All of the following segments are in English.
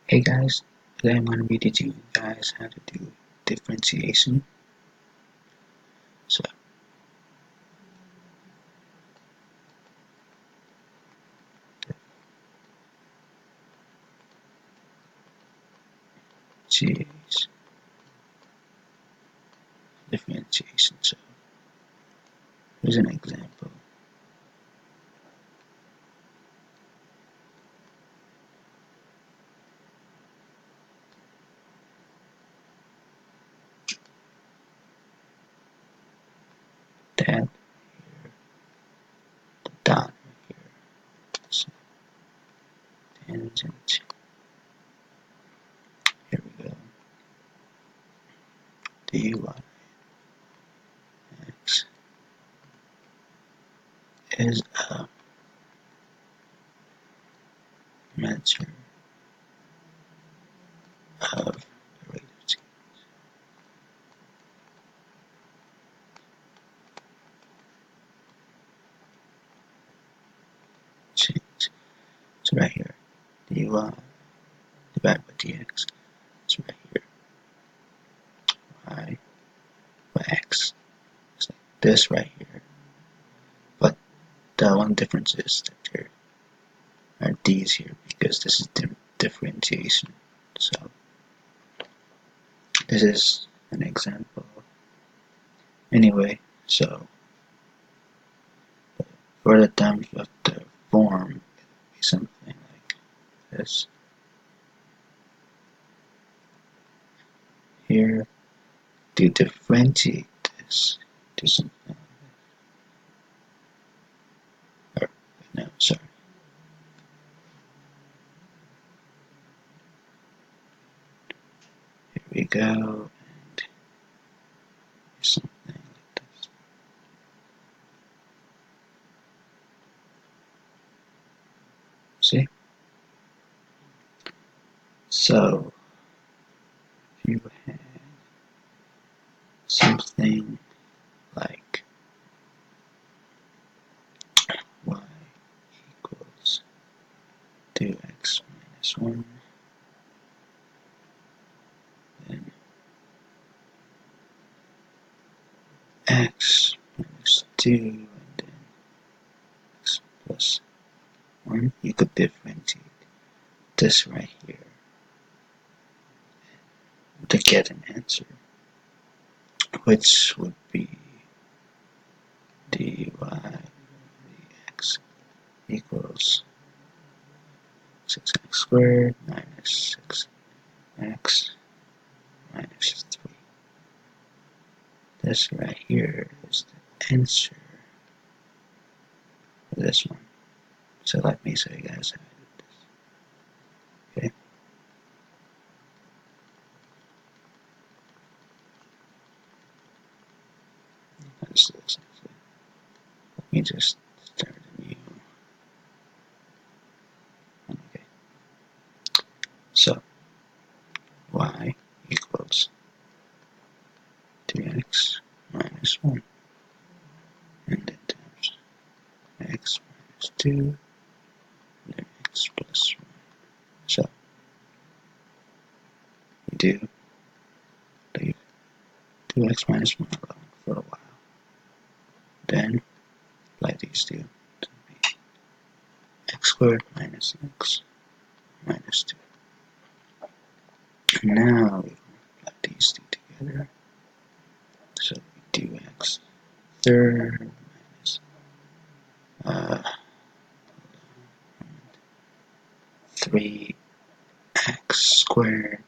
Hey guys, today I'm going to be teaching you guys how to do differentiation. So, geez, differentiation. So, here's an example. That here, the dot here. So, tangent. Here we go. dy x is a measure of the rate of change. So right here, dy divided by dx. It's right here, y by x. It's like this right here. But the one difference is that there are d's here because this is differentiation. So this is an example. Anyway, so for the terms of the form, it would be something like this. Here, to differentiate this to something like this. Or, no, sorry. Here we go, and something like this. See? So, if you had something like y equals 2x minus 1, then x minus 2, and then x plus 1, you could differentiate this right here to get an answer, which would be dy dx equals 6x squared minus 6x minus 3. This right here is the answer for this one. So let me show you guys how I did this. Okay. This looks like it. Let me just start a new. Okay. So y equals 2x minus 1, and then times x minus 2, and then x plus 1. So we do leave 2x minus 1 alone for a while. Then apply these two to be x squared minus x minus 2. And now we multiply these two together. So we do x third minus 3x squared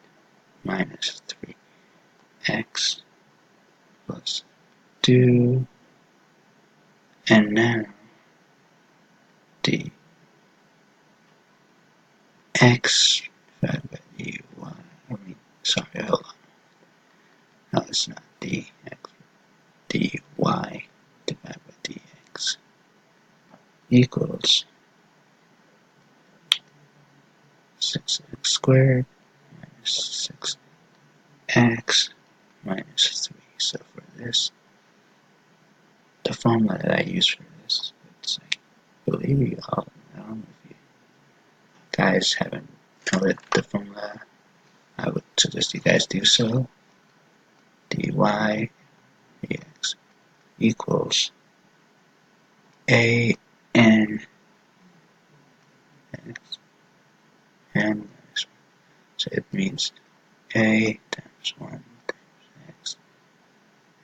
minus 3x plus 2, and now the x divided by dy, sorry, hold on, no, it's not dx, dy divided by dx equals 6x squared minus 6x minus 3. So for this, the formula that I use for this, it's, I believe you all know, if you guys haven't with the formula, I would suggest you guys do so. dy dx equals a n x n minus 1. So it means a times 1 times x,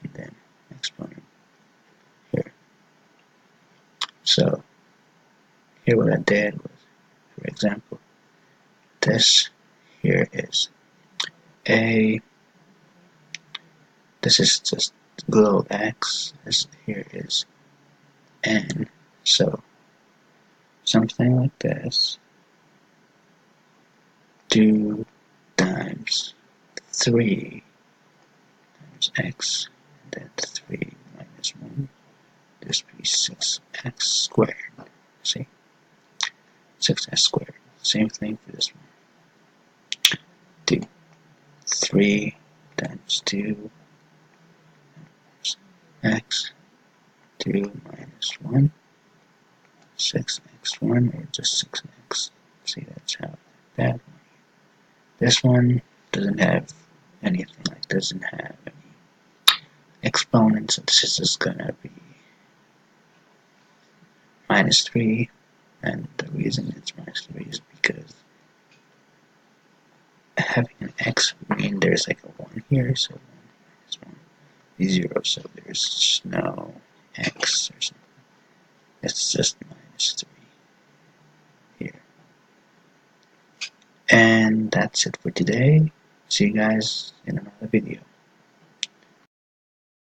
and then exponent here. So here what I did was, for example, this here is a, this is just good old x, this here is n. So something like this, 2 times 3 times x, and then 3 minus 1, this be 6x squared. See? 6x squared. Same thing for this one. 2. 3 times 2 x, 2 minus 1, 6x1, or just 6x. See, that's how that one. This one doesn't have anything, like doesn't have any exponents, so this is just gonna be minus 3, and the reason it's minus 3 is because having an x would mean there's like a 1 here, so 1 minus 1 is 0, so there's no x or something. It's just minus 3 here. And that's it for today. See you guys in another video.